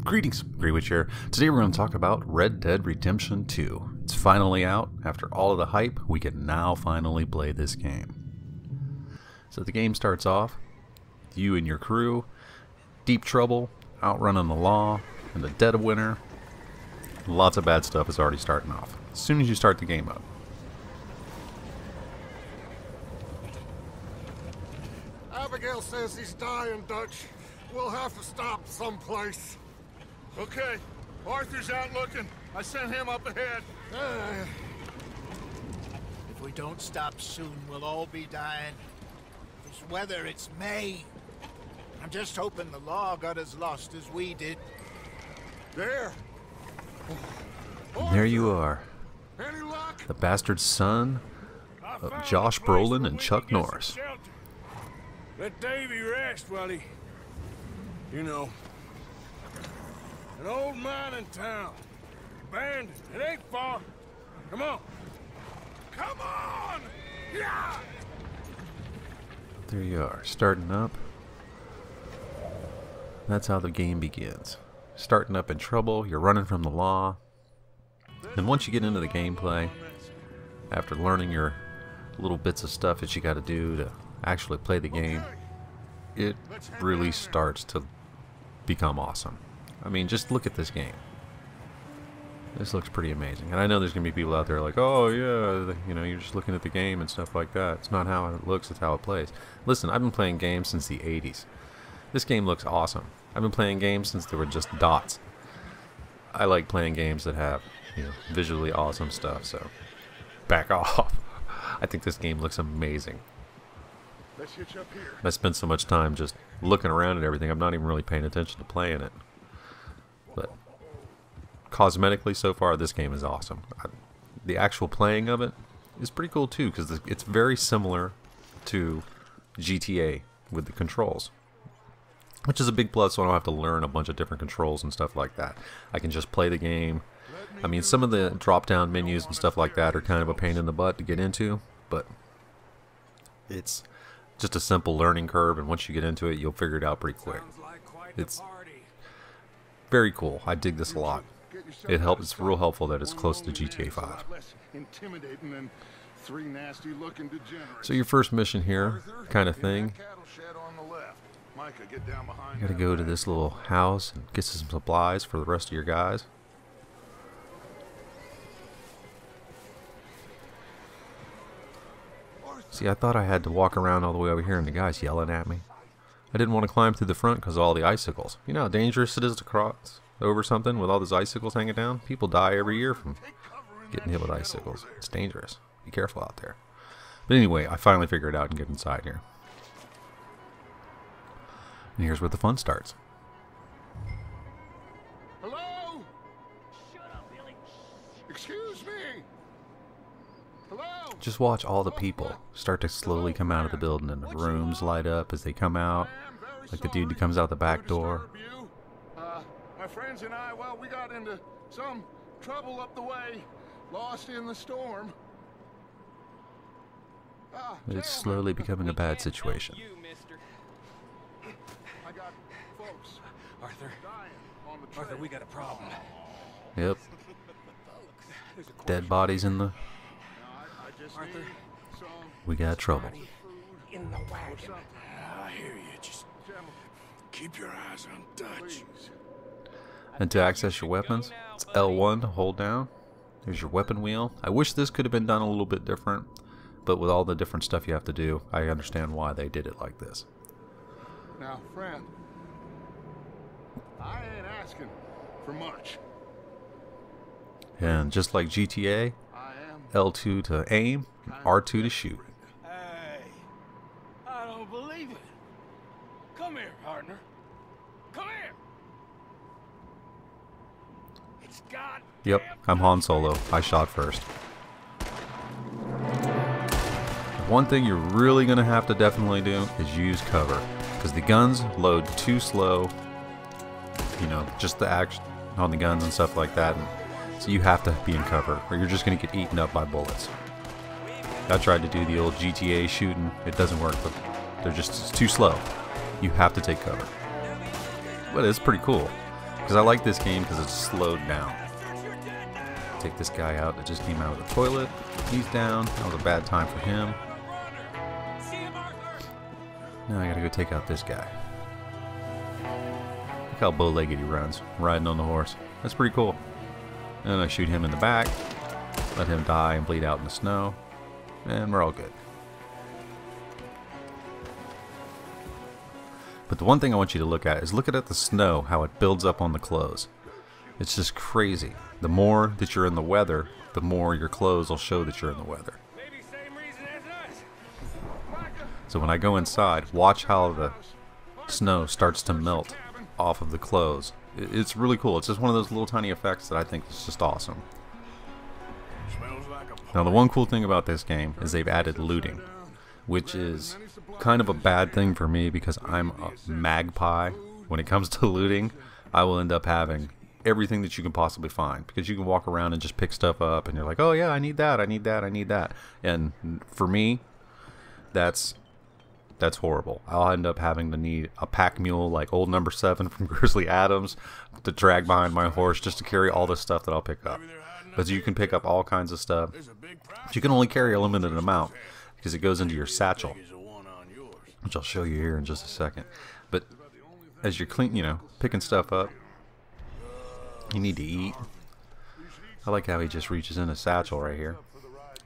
Greetings, Greywitch here. Today we're going to talk about Red Dead Redemption 2. It's finally out. After all of the hype, we can now finally play this game. So the game starts off, you and your crew, deep trouble, outrunning the law, in the dead of winter. Lots of bad stuff is already starting off, as soon as you start the game up. Abigail says he's dying, Dutch. We'll have to stop someplace. Okay, Arthur's out looking. I sent him up ahead. If we don't stop soon, we'll all be dying. This weather, it's May. I'm just hoping the law got as lost as we did. There. And there you are, Any luck? the bastard son of Josh Brolin and Chuck Norris. Let Davy rest while he... You know. An old mining town. Abandoned. It ain't far. Come on. Come on! Yeah! There you are, starting up. That's how the game begins. Starting up in trouble, you're running from the law. And once you get into the gameplay, after learning your little bits of stuff that you got to do to actually play the game, it really starts to become awesome. I mean, just look at this game. This looks pretty amazing. And I know there's going to be people out there like, oh yeah, you know, you're just looking at the game and stuff like that. It's not how it looks, it's how it plays. Listen, I've been playing games since the 80s. This game looks awesome. I've been playing games since there were just dots. I like playing games that have, you know, visually awesome stuff, so back off. I think this game looks amazing. Let's hitch up here. I spent so much time just looking around at everything, I'm not even really paying attention to playing it. But cosmetically, so far, this game is awesome. The actual playing of it is pretty cool too, because it's very similar to GTA with the controls, which is a big plus, so I don't have to learn a bunch of different controls and stuff like that. I can just play the game. I mean, some of the drop-down menus and stuff like that are kind of a pain in the butt to get into, but it's just a simple learning curve, and once you get into it, you'll figure it out pretty quick. It's very cool. I dig this a lot. It helps. It's real helpful that it's close to GTA 5. Intimidating than three nasty-looking degenerates. So your first mission here, kind of thing, Cattle shed on the left. Micah, get down behind. you gotta go to this little house and get some supplies for the rest of your guys. See, I thought I had to walk around all the way over here and the guy's yelling at me. I didn't want to climb through the front because of all the icicles. You know how dangerous it is to cross over something with all those icicles hanging down? People die every year from getting hit with icicles. It's dangerous. Be careful out there. But anyway, I finally figured it out and get inside here. And here's where the fun starts. Hello? Shut up, Billy. Excuse me. Hello? Just watch all the people start to slowly come out of the building, and the rooms light up as they come out. Like the dude who comes out the back door. My friends and I, well, we got into some trouble up the way. Lost in the storm. It's slowly becoming a bad situation. I got folks Arthur, dying on the Arthur, trail. we got a problem. Yep. Dead bodies in the... I just Arthur. need some We got trouble. In the wagon. I hear you. Just keep your eyes on Dutch. please. And to access your weapons, it's L1 to hold down. There's your weapon wheel. I wish this could have been done a little bit different, but with all the different stuff you have to do, I understand why they did it like this. Now, friend, I ain't asking for much. And just like GTA, I am L2 to aim, R2 to shoot. Hey, I don't believe it. Come here, partner. Come here. It's God. Yep, I'm Han Solo. I shot first. One thing you're really going to have to definitely do is use cover, because the guns load too slow. You know, just the action on the guns and stuff like that. And so you have to be in cover, or you're just going to get eaten up by bullets. I tried to do the old GTA shooting. It doesn't work, but it's too slow. You have to take cover. But it's pretty cool. Because I like this game because it's slowed down. Take this guy out that just came out of the toilet. He's down. That was a bad time for him. Now I gotta go take out this guy. Look how bow-legged he runs, riding on the horse. That's pretty cool. And I shoot him in the back, let him die and bleed out in the snow, and we're all good. But the one thing I want you to look at is look at the snow, how it builds up on the clothes. It's just crazy. The more that you're in the weather, the more your clothes will show that you're in the weather. So when I go inside, watch how the snow starts to melt off of the clothes. It's really cool. It's just one of those little tiny effects that I think is just awesome. Now the one cool thing about this game is they've added looting, which is kind of a bad thing for me because I'm a magpie. When it comes to looting, I will end up having everything that you can possibly find, because you can walk around and just pick stuff up and you're like, oh yeah, I need that, I need that, I need that. And for me, that's horrible. I'll end up having to need a pack mule like old number 7 from Grizzly Adams to drag behind my horse just to carry all this stuff that I'll pick up. But you can pick up all kinds of stuff. But you can only carry a limited amount because it goes into your satchel, which I'll show you here in just a second. But as you're picking stuff up, you need to eat. I like how he just reaches in a satchel right here.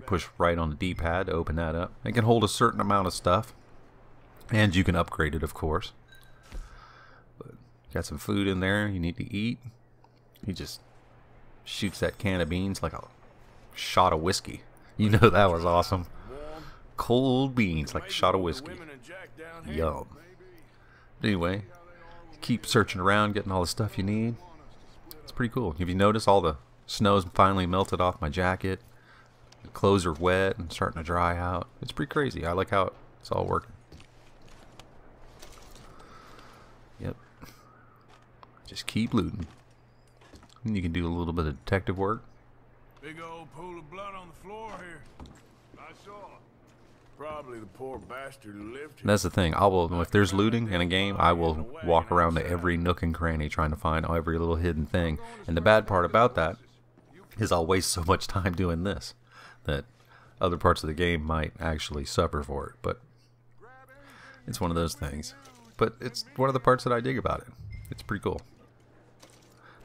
Push right on the D-pad to open that up. It can hold a certain amount of stuff. And you can upgrade it, of course. But got some food in there you need to eat. He just shoots that can of beans like a shot of whiskey. You know that was awesome. Cold beans like a shot of whiskey. Yum. But anyway, keep searching around, getting all the stuff you need. It's pretty cool. If you notice, all the snow's finally melted off my jacket. The clothes are wet and starting to dry out. It's pretty crazy. I like how it's all working. Yep. Just keep looting. And you can do a little bit of detective work. Big old pool of blood on the floor here. I saw. Probably the poor bastard who lived here. That's the thing. If there's looting in a game, I will walk around to every nook and cranny trying to find every little hidden thing. And the bad part about that is I'll waste so much time doing this that other parts of the game might actually suffer for it. But it's one of those things. But it's one of the parts that I dig about it. It's pretty cool.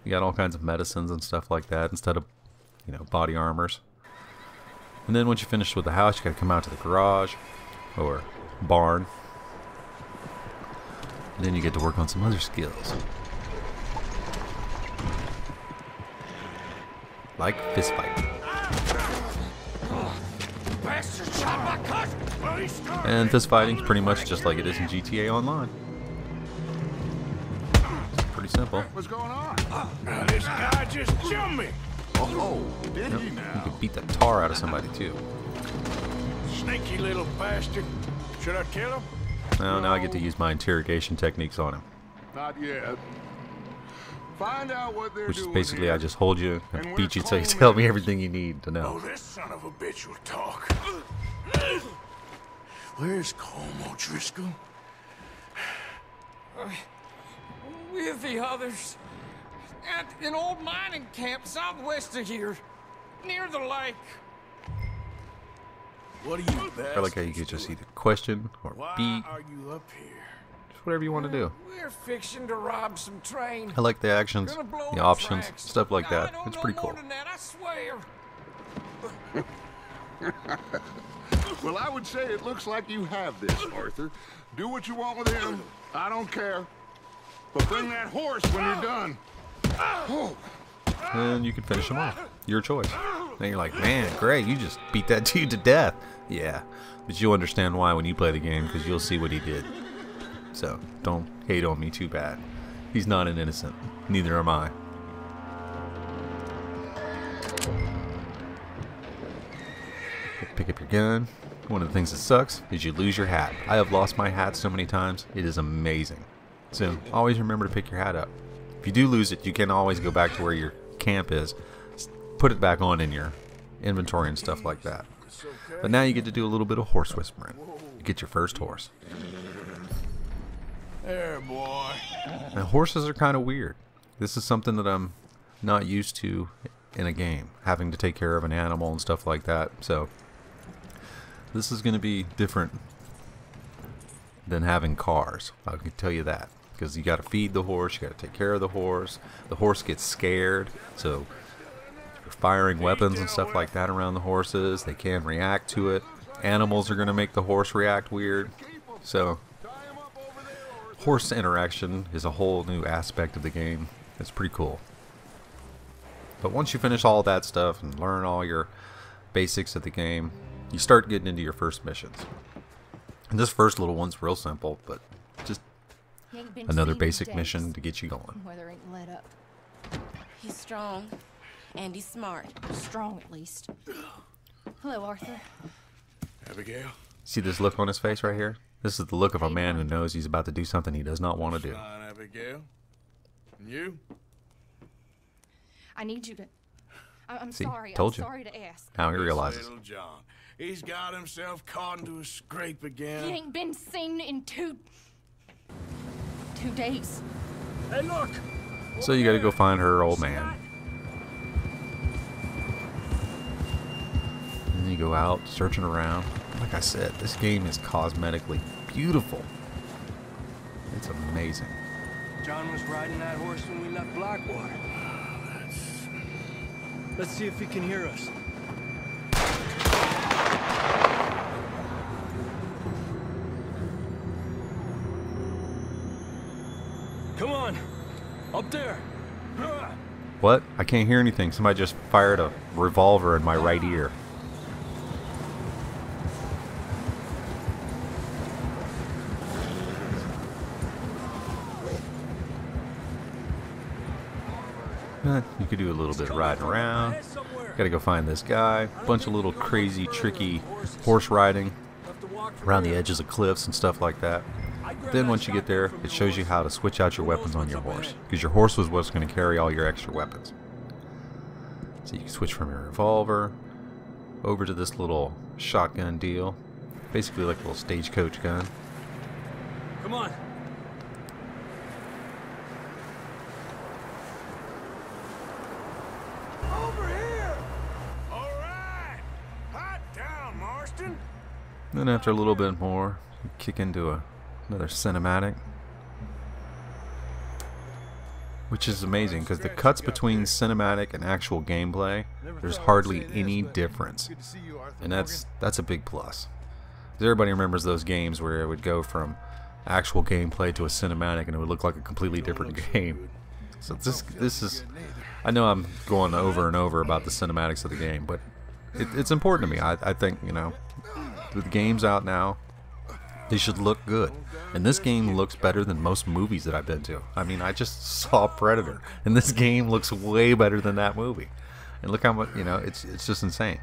You got all kinds of medicines and stuff like that instead of, body armors. And then once you finish with the house, you gotta come out to the garage or barn. And then you get to work on some other skills. Like fist fighting. And fist fighting is pretty much just like it is in GTA Online. It's pretty simple. What's going on? Now this guy just jumped me. Oh, did he You now? can beat the tar out of somebody too. Sneaky little bastard. Should I kill him? Now I get to use my interrogation techniques on him. Not yet. Find out what they're Which is doing basically here. I just hold you and And beat you we're till you combing tell me it. everything you need to Oh, know. this son of a bitch will talk. Where's Colm O'Driscoll? With the others. At an old mining camp southwest of here. Near the lake. What are you bastards I like how you could just either question or Why beat, are you up here? just whatever you want to do. We're fixing to rob some train. I like the actions, Gonna blow the the options, tracks. stuff like I that. don't It's know pretty more cool. than that, I swear. Well, I would say it looks like you have this, Arthur. Do what you want with him. I don't care. But bring that horse when you're done. Oh. And you can finish him off. Your choice. Then you're like, man, great, you just beat that dude to death. Yeah, but you'll understand why when you play the game, because you'll see what he did. So, don't hate on me too bad. He's not an innocent. Neither am I. Pick up your gun. One of the things that sucks is you lose your hat. I have lost my hat so many times. It is amazing. So, always remember to pick your hat up. If you do lose it, you can always go back to where your camp is. Put it back on in your inventory and stuff like that. But now you get to do a little bit of horse whispering. You get your first horse. There, boy. Now horses are kind of weird. This is something that I'm not used to in a game, having to take care of an animal and stuff like that. So this is going to be different than having cars, I can tell you that, because you got to feed the horse, you got to take care of the horse gets scared, so you're firing weapons and stuff like that around the horses, they can react to it. Animals are going to make the horse react weird. So horse interaction is a whole new aspect of the game. It's pretty cool. But once you finish all that stuff and learn all your basics of the game, you start getting into your first missions. And this first little one's real simple, but just another basic mission to get you going. Weather ain't let up. He's strong, and he's smart. Strong, at least. Hello, Arthur. Abigail? See this look on his face right here? This is the look of a man who knows he's about to do something he does not want to do. Fine, Abigail. And you? I need you to... I'm See, sorry. told I'm you. sorry to ask. Now he realizes. Little John. He's got himself caught into a scrape again. He ain't been seen in two days. Hey, look! So you gotta go find her old man. And then you go out searching around. Like I said, this game is cosmetically beautiful. It's amazing. John was riding that horse when we left Blackwater. Let's see if he can hear us. Come on, up there. What? I can't hear anything. Somebody just fired a revolver in my right ear. You could do a little bit of riding around. Gotta go find this guy. Bunch of little crazy, tricky horse riding around the edges of cliffs and stuff like that. Then once you get there, it shows you how to switch out your weapons on your horse, because your horse was what's going to carry all your extra weapons. So you can switch from your revolver over to this little shotgun deal, basically like a little stagecoach gun. Come on. Over here! All right! Hot down, Marston! Then after a little bit more, you kick into another cinematic, which is amazing because the cuts between cinematic and actual gameplay, there's hardly any difference, and that's a big plus. 'Cause everybody remembers those games where it would go from actual gameplay to a cinematic and it would look like a completely different game. So this is, I know I'm going over and over about the cinematics of the game, but it's important to me. I think, you know, with games out now, they should look good. And this game looks better than most movies that I've been to. I mean, I just saw Predator, and this game looks way better than that movie. And look how much, you know, it's just insane.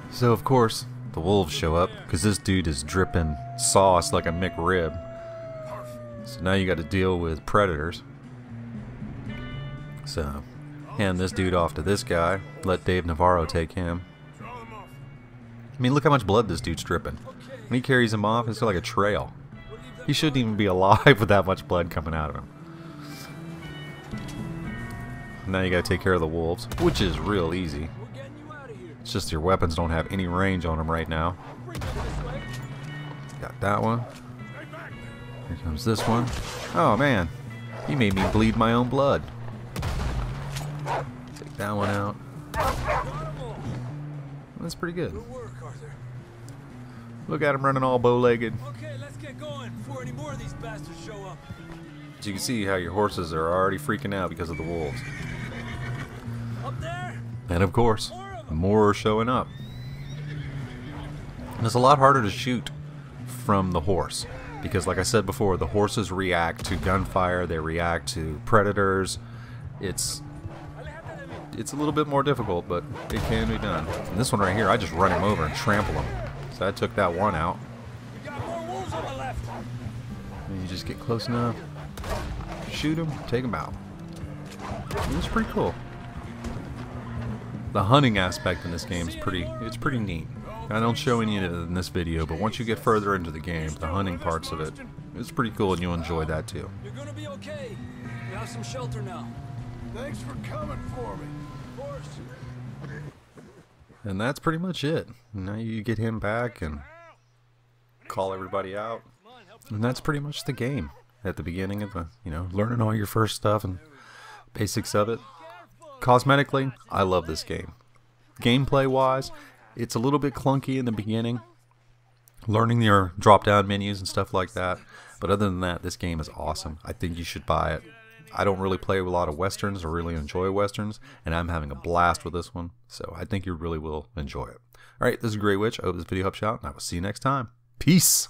So of course, the wolves show up because this dude is dripping sauce like a McRib. So now you got to deal with predators. So hand this dude off to this guy. Let Dave Navarro take him. I mean, look how much blood this dude's dripping. When he carries him off, it's like a trail. He shouldn't even be alive with that much blood coming out of him. Now you gotta take care of the wolves, which is real easy. It's just your weapons don't have any range on them right now. Got that one. Here comes this one. Oh man, he made me bleed my own blood. Take that one out. That's pretty good. Look at him running all bow-legged. Okay, let's get going before any more of these bastards show up. As you can see how your horses are already freaking out because of the wolves. Up there? And of course, more are showing up. And it's a lot harder to shoot from the horse. Because like I said before, the horses react to gunfire, they react to predators. It's a little bit more difficult, but it can be done. And this one right here, I just run him over and trample him. So I took that one out. We got more wolves on the left. And you just get close enough, shoot him, take him out. And it's pretty cool. The hunting aspect in this game is pretty neat. I don't show any of it in this video, but once you get further into the game, the hunting parts of it It's pretty cool, and you'll enjoy that too. You're gonna be okay. We have some shelter now. Thanks for coming for me. Of course. And that's pretty much it. Now you get him back and call everybody out. And that's pretty much the game. At the beginning of the, learning all your first stuff and basics of it. Cosmetically, I love this game. Gameplay wise, it's a little bit clunky in the beginning. Learning your drop down menus and stuff like that. But other than that, this game is awesome. I think you should buy it. I don't really play a lot of westerns or really enjoy westerns, and I'm having a blast with this one. So I think you really will enjoy it. Alright, this is Grey Witch. I hope this video helps you out, and I will see you next time. Peace!